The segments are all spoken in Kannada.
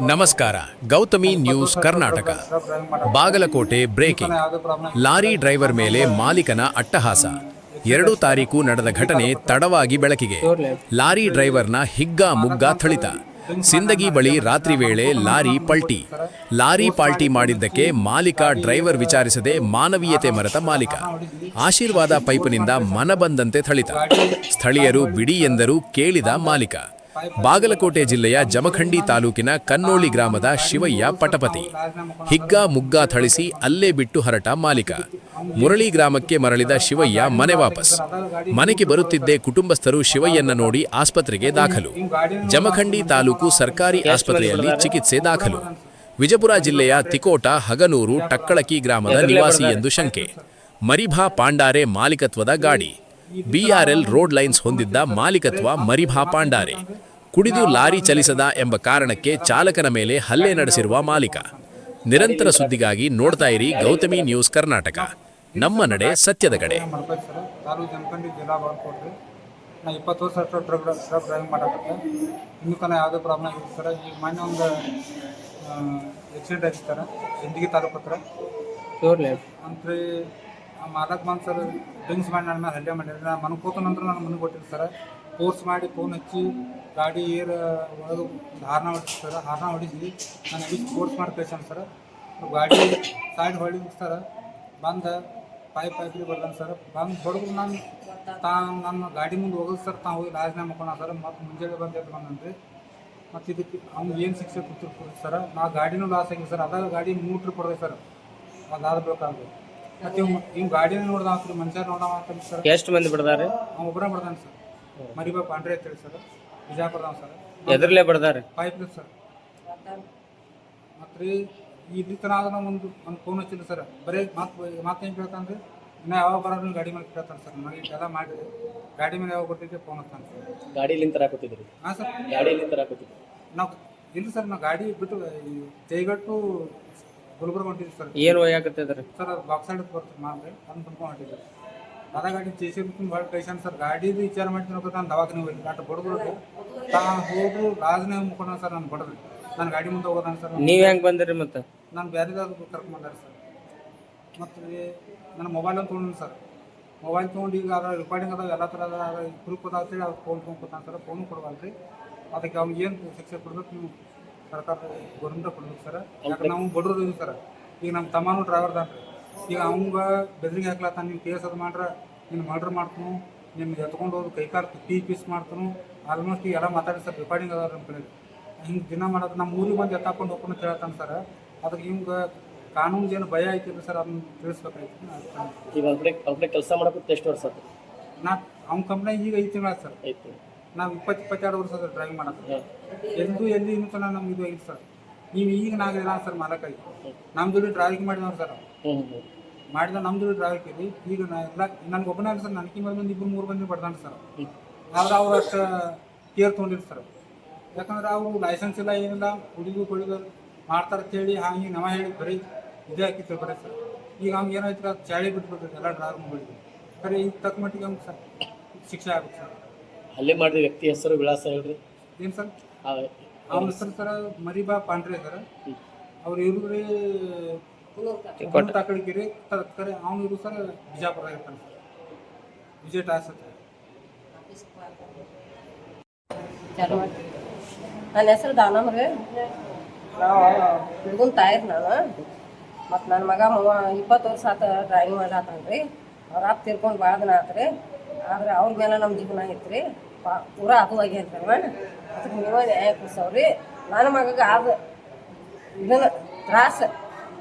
ನಮಸ್ಕಾರ. Gautami news Karnataka. Bagalkote breaking. Lorry driver ಮೇಲೆ ಮಾಲೀಕನ ಅಟ್ಟಹಾಸ. 2 ತಾರೀಕು ನಡೆದ ಘಟನೆ ತಡವಾಗಿ ಬೆಳಕಿಗೆ. ಲಾರಿ ಡ್ರೈವರ್ನ ಹಿಗ್ಗಾ ಮುಗ್ಗಾ ಥಳಿತ. ಸಿಂದಗಿ ಬಳಿ ರಾತ್ರಿ ವೇಳೆ ಲಾರಿ ಪಾಲ್ಟಿ ಮಾಡಿದ್ದಕ್ಕೆ ಮಾಲೀಕ ಡ್ರೈವರ್ ವಿಚಾರಿಸದೆ ಮಾನವೀಯತೆ ಮರೆತ ಮಾಲೀಕ. ಆಶೀರ್ವಾದ ಪೈಪ್ನಿಂದ ಮನಬಂದಂತೆ ಥಳಿತ. ಸ್ಥಳೀಯರು ಬಿಡಿ ಎಂದರೂ ಕೇಳಿದ ಮಾಲೀಕ. ಬಾಗಲಕೋಟೆ ಜಿಲ್ಲೆಯ ಜಮಖಂಡಿ ತಾಲೂಕಿನ ಕನ್ನೋಳಿ ಗ್ರಾಮದ ಶಿವಯ್ಯ ಪಟಪತಿ. ಹಿಗ್ಗಾ ಮುಗ್ಗಾ ಥಳಿಸಿ ಅಲ್ಲೇ ಬಿಟ್ಟು ಹೊರಟ ಮಾಲೀಕ. ಮುರಳಿ ಗ್ರಾಮಕ್ಕೆ ಮರಳಿದ ಶಿವಯ್ಯ ಮನೆ ವಾಪಸ್. ಮನೆಗೆ ಬರುತ್ತಿದ್ದೇ ಕುಟುಂಬಸ್ಥರು ಶಿವಯ್ಯನ ನೋಡಿ ಆಸ್ಪತ್ರೆಗೆ ದಾಖಲು. ಜಮಖಂಡಿ ತಾಲೂಕು ಸರ್ಕಾರಿ ಆಸ್ಪತ್ರೆಯಲ್ಲಿ ಚಿಕಿತ್ಸೆ ದಾಖಲು. ವಿಜಯಪುರ ಜಿಲ್ಲೆಯ ತಿಕೋಟ ಹಗನೂರು ಟಕ್ಕಳಕಿ ಗ್ರಾಮದ ನಿವಾಸಿ ಎಂದು ಶಂಕೆ. ಮರಿಭಾ ಪಾಂಡಾರೆ ಮಾಲೀಕತ್ವದ ಗಾಡಿ. BRL ರೋಡ್ ಲೈನ್ಸ್ ಹೊಂದಿದ್ದ ಮಾಲೀಕತ್ವ ಮರಿಭಾ ಪಾಂಡಾರೆ. ಕುಡಿದು ಲಾರಿ ಚಲಿಸದ ಎಂಬ ಕಾರಣಕ್ಕೆ ಚಾಲಕನ ಮೇಲೆ ಹಲ್ಲೆ ನಡೆಸಿರುವ ಮಾಲೀಕ. ನಿರಂತರ ಸುದ್ದಿಗಾಗಿ ನೋಡ್ತಾ ಇರಿ ಗೌತಮಿ ನ್ಯೂಸ್ ಕರ್ನಾಟಕ. ನಮ್ಮ ನಡೆ ಸತ್ಯದ ಕಡೆ. ಜಮಖಂಡಿ ಜಿಲ್ಲಾ ಬಾಗಲಕೋಟೆ. ನಾ 20 ವರ್ಷ ಟ್ರಕ್ ಡ್ರೈವಿಂಗ್ ಮಾಡಕ್ಕೆ ಇನ್ನೂ ತನಕ ಯಾವುದೇ ಪ್ರಾಬ್ಲಮ್ ಆಗಿತ್ತು ಸರ್. ಈಗ ಮೊನ್ನೆ ಒಂದು ಆಕ್ಸಿಡೆಂಟ್ ಆಯ್ತು ಸರ್ ಸಿಂದಗಿ ತಾಲೂಕು ಹತ್ರ. ಅಂದ್ರೆ ಆ ಮಾಲಕ್ ಬಂದು ಸರ್ ಡ್ರಿಂಕ್ಸ್ ಮಾಡಿ ನನ್ನ ಮೇಲೆ ಹಲ್ಲೆ ಮಾಡಿದ್ರೆ ನಾನು ಮನೆ ಕೂತ ನಂತರ ನಾನು ಮನೆಗೆ ಕೊಟ್ಟಿದ್ದೆ ಸರ್. ಫೋರ್ಸ್ ಮಾಡಿ ಫೋನ್ ಹಚ್ಚಿ ಗಾಡಿ ಒಳಗೆ ಹಾರ್ನ ಹೊಡಿಸಿ ಸರ್. ಹಾರ್ನ ಹೊಡಿಸಿ ನಾನು ಎಲ್ಲಿ ಫೋರ್ಸ್ ಮಾಡಿ ಕಳ್ಸಾನ ಸರ್. ಗಾಡಿ ಸೈಡ್ ಹೊಡಿದ್ರು ಸರ್. ಬಂದು ಪೈಪ್ಲಿ ಬರ್ದಾನೆ ಸರ್. ಬಂದು ಹೊಡೆದು ನನ್ನ ಗಾಡಿ ಮುಂದೆ ಹೋಗೋದು ಸರ್. ಹೋಗಿ ಲಾಜ್ನ ಮಕ್ಕೋಣ ಸರ್. ಮತ್ತು ಮುಂಜಾನೆ ಬಂದು ಎದ್ದು ಬಂದನ್ರಿ. ಮತ್ತು ಇದಕ್ಕೆ ಅವ್ನಿಗೆ ಏನು ಶಿಕ್ಷೆ ಕೊಡ್ತಿರ್ಬೋದು ಸರ್. ನಾ ಗಾಡಿನೂ ಲಾಸ್ ಆಗಿದೆ ಸರ್. ಅದಾಗ ಗಾಡಿ 3 ಟ್ರಿಪ್ ಹೊಡೆದೆ ಸರ್. ಅದಾದ ಬೇಕಾದ್ರೆ ಮತ್ತು ಇವ್ ಗಾಡಿನ ನೋಡ್ದ ಹಾಕ್ರಿ ಮನುಷ್ಯ ನೋಡವ ಅಂತ ಸರ್. ಎಷ್ಟು ಮಂದಿ ಬಿಡ್ದಾರೆ? ಅವ್ನು ಒಬ್ಬರ ಬಿಡ್ದಾನೆ ಸರ್. ಮರಿಬಾ ಪಾಂಡ್ರೆ ಅಂತೇಳಿ ಸರ್. ಬಿಜಾಪುರದವ ಸರ್. ಎದ್ರಲ್ಲೇ ಬಿಡ್ದಾರೆ? Pipe sir. ಮತ್ತು ಇಲ್ಲಿ ತನಕ ಆದ್ರೆ ಒಂದು ಫೋನ್ ಹಚ್ಚಿಲ್ಲ ಸರ್. ಬರೀ ಏನು ಕೇಳ್ತಾನೆ ಇನ್ನೂ ಯಾವಾಗ ಬರೋದು ಗಾಡಿ ಮೇಲೆ ಕೇಳ್ತಾನೆ ಸರ್. ನನಗೆ ಎಲ್ಲ ಮಾಡಿ ಗಾಡಿ ಮೇಲೆ ಯಾವಾಗ ಬರ್ತಿದ್ದೆ ಫೋನ್ ಹಚ್ತಾನೆ ಸರ್. ಗಾಡಿಲಿಂದ ಹಾಕೋತಿದ್ರಿ? ಹಾಂ ಸರ್. ಗಾಡಿಲಿಂದ ಹಾಕೋತಿದ್ರಿ ನಾವು ಇಲ್ಲ ಸರ್. ನಾವು ಗಾಡಿ ಬಿಟ್ಟು ಜೈಗಟ್ಟು ಗುಲ್ಬರ್ಗ ಹೊಂಟಿದ್ವಿ ಸರ್. ಏನು ಒಯ್ಯಾಕತ್ತಿದ್ರಿ ಸರ್? ಅದು ಬಾಕ್ಸ್ ಸೈಡ್ ಬರ್ತದೆ ಮಾರ್ರೆ ಅದನ್ನ ತುಂಬ್ಕೊಂಡು ಹೊಂಟಿದ್ವಿ. ಅದ ಗಾಡಿ ಚೇಸಿ ತುಂಬ ಭಾಳ ಕೈಸಾನ ಸರ್. ಗಾಡಿದು ವಿಚಾರ ಮಾಡ್ತೀನಿ ನಾನು ದವಾಖಾನೆ ಹೋಗಿ ಅಷ್ಟು ಬಡದ್ರು ಹೋದ್ರು ಲಾಜ್ನೇ ಮುಕ್ಕೊಂಡ ಸರ್. ನಾನು ಬಡದ್ರಿ ನಾನು ಗಾಡಿ ಮುಂದೆ ಹೋಗೋದಾನ ಸರ್. ನೀವು ಹೆಂಗೆ ಬಂದಿರಿ? ಮತ್ತು ನಾನು ಬೇರೆದಾದ್ರು ಕರ್ಕೊಂಡ್ಬಂದಾರೆ ಸರ್. ಮತ್ತು ನನ್ನ ಮೊಬೈಲ್ ಒಂದು ತೊಗೊಂಡು ಸರ್. ಮೊಬೈಲ್ ತೊಗೊಂಡು ಈಗ ಅದ್ರ ರೆಕಾರ್ಡಿಂಗ್ ಅದಾವ ಎಲ್ಲ ಥರದ ಗ್ರೂಪ್ ಅದಾವತ್ತೇಳಿ ಅವ್ರು ಫೋನ್ ತೊಗೊಂಡ್ಕೊತಾನೆ ಸರ್. ಫೋನು ಕೊಡಬಲ್ರಿ. ಅದಕ್ಕೆ ಅವ್ನಿಗೆ ಏನು ಶಿಕ್ಷೆ ಕೊಡ್ಬೇಕು ನೀವು ಸರ್ಕಾರ ಗೌರ್ಮೆಂಟ್ ಕೊಡ್ಬೇಕು ಸರ್. ಯಾಕಂದ್ರೆ ನಾವು ಬಡವ್ರು ಇದೀವಿ ಸರ್. ಈಗ ನಮ್ಮ ತಮ್ಮನೂ ಡ್ರೈವರ್ದಾನ್ರಿ. ಈಗ ಅವ್ಗೆ ಬೆದರಿಗೆ ಹಾಕ್ಲತ್ತಾನ. ನೀವು ಕೇಸ್ ಅದು ಮಾಡ್ರೆ ನೀನು ಮರ್ಡ್ರ್ ಮಾಡ್ತಾನು, ನಿಮ್ಗೆ ಎತ್ಕೊಂಡು ಹೋಗಿ ಕೈಕಾಲು ಪೀಸ್ ಮಾಡ್ತಾನು. ಆಲ್ಮೋಸ್ಟ್ ಈಗ ಎಲ್ಲ ಮಾತಾಡಿ ಸರ್. ರೆಕಾರ್ಡಿಂಗ್ ಅದಾವ ನಮ್ಮ ಕಡೆ. ಹಿಂಗೆ ದಿನ ಮಾಡೋದು ನಮ್ಮ ಊರಿಗೆ ಬಂದು ಎತ್ತಾಕೊಂಡು ಹೋಗ್ಕೊಂಡು ಕೇಳ್ತಾನೆ ಸರ್. ಅದಕ್ಕೆ ಹಿಂಗೆ ಕಾನೂನು ಏನು ಭಯ ಐತಿಲ್ಲ ಸರ್. ಅದನ್ನ ತಿಳಿಸ್ಬೇಕಾಯ್ತು. ಈಗ ಕೆಲಸ ಮಾಡೋಕೆ ಎಷ್ಟು ವರ್ಷ ಆಯ್ತು? ಅವ್ನ ಕಂಪ್ನಿ ಈಗ 5 ತಿಂಗಳು ಸರ್. ನಾವು 22 ವರ್ಷ ಸರ್ ಡ್ರೈವಿಂಗ್ ಮಾಡೋದು. ಎಲ್ಲಿ ಇನ್ನೂ ತನಕ ನಮ್ಗೆ ಇದು ಆಗಿತ್ತು ಸರ್. ನೀವು ಈಗ ನಾಗೇನ ಸರ್ ಮಾಲಕ್ಕಾಗಿ ನಮ್ಮ ಜೋಡಿ ಡ್ರೈವಿಂಗ್ ಮಾಡಿದವ್ರು ಸರ್. ಮಾಡಿದ ನಮ್ಮ ಜೋಡಿ ಡ್ರೈವಿಂಗ್ ಇರಿ. ಈಗ ನಾ ಎಲ್ಲ ನನಗೆ ಒಬ್ಬನೇ ಸರ್. ನನಗೆ ಮೇಲೆ ಬಂದು 2-3 ಮಂದಿ ಬರ್ದಾನೆ ಸರ್. ಆದ್ರೆ ಅವ್ರು ಅಷ್ಟು ಕೇರ್ ತೊಗೊಂಡಿರು ಸರ್. ಯಾಕಂದ್ರೆ ಅವರು ಲೈಸೆನ್ಸ್ ಇಲ್ಲ ಏನಿಲ್ಲ ಹುಡುಗ ಮಾಡ್ತಾರೆ ಅಂತೇಳಿ ಹಂಗೆ ನವ ಹೇಳಿ ಬರೀ ಇದೇ ಹಾಕಿತ್ತು ಬರೀ ಸರ್. ಈಗ ಹಂಗೆ ಏನಾಯ್ತು ಅದು ಚಾಳಿ ಬಿಟ್ಬಿಡ್ತೈತೆ ಎಲ್ಲ ಡ್ರೈವರ್ ಮುಗಿದ್ವಿ. ಬರೀ ಈಗ ತಕ್ಕ ಮಟ್ಟಿಗೆ ಹಂಗೆ ಸರ್ ಶಿಕ್ಷೆ ಆಗುತ್ತೆ ಸರ್. ಹಲ್ಲೆ ಮಾಡಿದ ವ್ಯಕ್ತಿ ಹೆಸರು ವಿಳಾಸ ಹೇಳ್ರಿ. ಏನು ಸರ್? ಅವ್ನ ಹೆಸರು ಸರ್ ಮರಿಬಾ ಪಾಂಡ್ರೆ ಸರ್. ಅವ್ರು ಇವ್ರಿ ತಾಕಡಿಗಿರಿ ಕರೆ. ಅವ್ನು ಇರು ಸರ್ ಬಿಜಾಪುರ ಇರ್ತಾನೆ ಸರ್. ವಿಜಯ ಟಾಸ್ ಅಂತ. ನನ್ನ ಹೆಸರು ದಾನಮ್ರಿ. ನಾವು ಹುಡುಗನ ತಾಯಿರಿ ನಾನು. ಮತ್ತು ನನ್ನ ಮಗ 20 ವರ್ಷ ಆತ ಡ್ರೈವಿಂಗ್ ಮಾಡ್ಲಾತಾನ್ರಿ. ಅವ್ರ ಅಪ್ಪ ತೀರ್ಕೊಂಡು ಭಾಳ ದಿನ ಆತ್ರಿ. ಆದ್ರೆ ಅವ್ರ ಮೇಲೆ ನಮ್ಮ ಜೀವನ ಐತ್ರಿ. ಪೂರಾ ಅದು ಆಗ್ಯಂತವ. ಅದಕ್ಕೆ ನೀವೇ ನ್ಯಾಯ ಕೊಡ್ಸವ್ರಿ. ನನ್ನ ಮಗಗೆ ಆದ ಇದನ್ನು ತ್ರಾಸ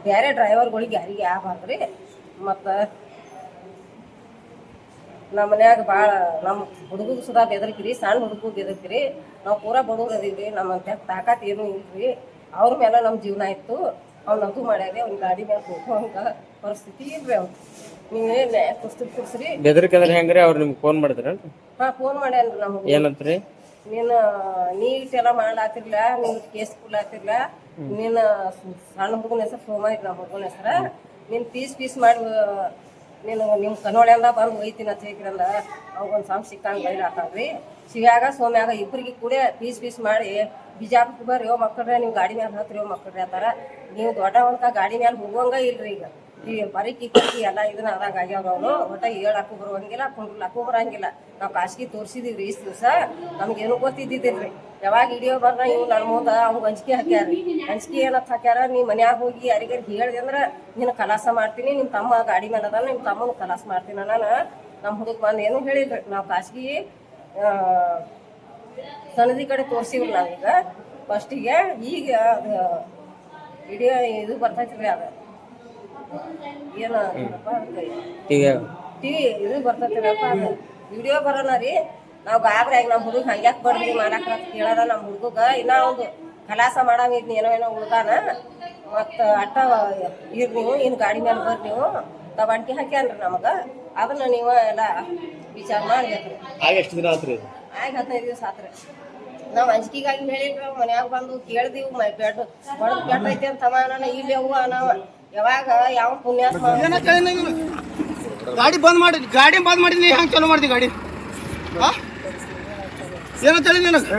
ಬೇರೆ ಡ್ರೈವರ್ಗಳಿಗೆ ಯಾರಿಗೆ ಆಗಬಾರ್ದ್ರಿ. ಮತ್ತು ನಮ್ಮ ಮನ್ಯಾಗ ಭಾಳ ನಮ್ಮ ಹುಡುಗಿಗೆ ಸುಧಾ ಬೆದರ್ಕಿರಿ. ಸಣ್ಣ ಹುಡುಗಿಗೆ ಬೆದರ್ಕಿರಿ. ನಾವು ಪೂರಾ ಬಡವ್ರು ಅದೀವಿ ರೀ. ನಮ್ಮ ತಾಕತ್ ಏನೂ ಇಲ್ರಿ. ಅವ್ರ ಮೇಲೆ ನಮ್ಮ ಜೀವನ ಇತ್ತು. ಅವ್ನು ಅದು ಮಾಡ್ಯಾರಿ. ಅವ್ನ ಗಾಡಿ ಮೇಲೆ ಹೋಗುವಂಥ ಪರಿಸ್ಥಿತಿ ಇಲ್ರಿ. ಅವ್ನು ನೀವೇನು ನ್ಯಾಯ ಕೊಡ್ಸ್ರಿ. ಬೆದರಿಕೆ ಹೆಂಗ್ರಿ? ಅವ್ರು ನಿಮ್ಗೆ ಫೋನ್ ಮಾಡಿದ್ರೇನು? ಹಾಂ ಫೋನ್ ಮಾಡ್ಯಾನ್ರಿ. ನಮ್ಗೆ ಏನಂತ್ರಿ? ನೀಟೆಲ್ಲ ಮಾಡ್ಲಾತಿರ್ಲ, ನೀನು ಕೇಸ್ ಕೊಡ್ಲಾತಿರ್ಲ, ನೀನು ಸಣ್ಣ ಹುಡುಗನ ಹೆಸರು ಸೋಮ ಐತಿ. ನಮ್ಮ ಹುಡುಗನ ಹೆಸರು ನೀನು ಪೀಸ್ ಮಾಡಿ ನಿಮ್ಮ ಕನ್ನೋಳಿಂದ ಬಂದು ಒಯ್ತೀನಿ ಅಂತ ಹೇಳ್ಕಿರಂದ ಅವ್ಗೊಂದು ಸಣ್ಣ ಸಿಕ್ಕಂಗೆ ಬೈಲಾತಾವ್ರಿ ಶಿವ್ಯಾಗ ಸೋಮ್ಯಾಗ ಇಬ್ಬರಿಗೆ ಕೂಡ ಪೀಸ್ ಮಾಡಿ ಬಿಜಾಪುರಕ್ಕೆ ಬರ್ರಿ ಮಕ್ಕಳ್ರೆ ನೀವು ಗಾಡಿ ಮೇಲೆ ಹತ್ರಿ ಮಕ್ಕಳ್ರಿ ಅಂತಾರ ನೀವು ದೊಡ್ಡ ಹೊಲ್ಕ ಗಾಡಿ ಮೇಲೆ ಹೋಗುವಂಗ ಇಲ್ರಿ ಈಗ ಈ ಬರೀಕಿ ಕಟ್ಟಿ ಎಲ್ಲ ಇದನ್ನ ಅದಾಗ ಆಗ್ಯಾವ್ರು ಅವನು ಒಟ್ಟ ಹೇಳಕ್ಕೂ ಬರುವಂಗಿಲ್ಲ ಕುಂಡ್ಲಕ್ಕೂ ಬರಂಗಿಲ್ಲ ನಾವು ಖಾಸಗಿ ತೋರಿಸಿದೀವಿ ಇಷ್ಟು ದಿವಸ ನಮ್ಗೇನು ಗೊತ್ತಿದ್ದಿದ್ದಿಲ್ರಿ ಯಾವಾಗ ಹಿಡಿಯೋ ಬರ್ರ ಇವ್ ನನ್ನ ಮುಂದೆ ಅವ್ಗೆ ಹಂಚಿಕೆ ಹಾಕ್ಯಾರ ಹಂಚಿಕೆ ಏನಂತ ಹಾಕ್ಯಾರ ನೀ ಮನ್ಯಾಗ ಹೋಗಿ ಯಾರಿಗಾರು ಹೇಳಿದೆ ಅಂದ್ರೆ ನೀನು ಕಲಾಸ ಮಾಡ್ತೀನಿ ನಿಮ್ಮ ತಮ್ಮ ಗಾಡಿ ಮೇಲೆ ಅದ ನಿಮ್ಮ ತಮ್ಮನ ಕಲಾಸ ಮಾಡ್ತೀನಿ ನಾನು ನಮ್ಮ ಹುಡುಗ ಬಂದು ಏನು ಹೇಳಿಲ್ರಿ ನಾವು ಖಾಸಗಿ ಸನದಿ ಕಡೆ ತೋರಿಸಿವ್ರಿ ನಾವೀಗ ಫಸ್ಟಿಗೆ ಈಗ ಅದು ವಿಡಿಯೋ ಇದು ಬರ್ತೈತ್ರಿ ಅದು ಏನು ಟಿವಿ ಇದು ಬರ್ತೈತಿರಪ್ಪ ಅದು ವಿಡಿಯೋ ಬರೋಣ ರೀ ನಾವು ಗಾಬರಿ ಆಗಿ ನಮ್ಮ ಹುಡುಗ ಹಂಗ್ಯಾಕೆ ಬರ್ರಿ ಮಾಡಾಕ ಅಂತ ಕೇಳಾರ ನಮ್ಮ ಹುಡುಗ ಇನ್ನೂ ಒಂದು ಕಲಾಸ ಮಾಡಂಗಿದ್ ಏನೋ ಉಳ್ದಾನ ಮತ್ತು ಅಟ್ಟ ಇರ್ ನೀವು ಇನ್ನು ಗಾಡಿ ಮೇಲೆ ಬರ್ರಿ ನೀವು ತಗೊಂಡ್ಕಿ ಹಾಕ್ಯಾನ್ರಿ ನಮಗೆ ಅದನ್ನ ನೀವು ಎಲ್ಲ ವಿಚಾರ ಮಾಡ್ಬೇಕ್ರಿ ಆಗ ಎಷ್ಟು ದಿನ ಆತ್ರಿ ಇದು ಆಗ 15 ದಿವಸ ಆತ್ರಿ ನಾವು ಅಂಜಿಕೆಗಾಗಿ ಹೇಳಿಲ್ರಿ ಮನ್ಯಾಗ ಬಂದು ಕೇಳ್ದೀವಿ ಬೆಡ್ ಬಡದ್ ಬೆಡ್ ಐತಿ ಅಂತ ಅವ ಇಲ್ಲಿ ಅವ್ವ ನಾವು ಯಾವಾಗ ಯಾವ ಪುಣ್ಯಾತ್ಮ ಗಾಡಿ ಬಂದ್ ಮಾಡಿದ್ನಿ ಹೆಂಗ್ ಚಾಲೂ ಮಾಡ್ದಿ ಗಾಡಿ ಏನಂತ ಹೇಳಿ ನಿನಗೆ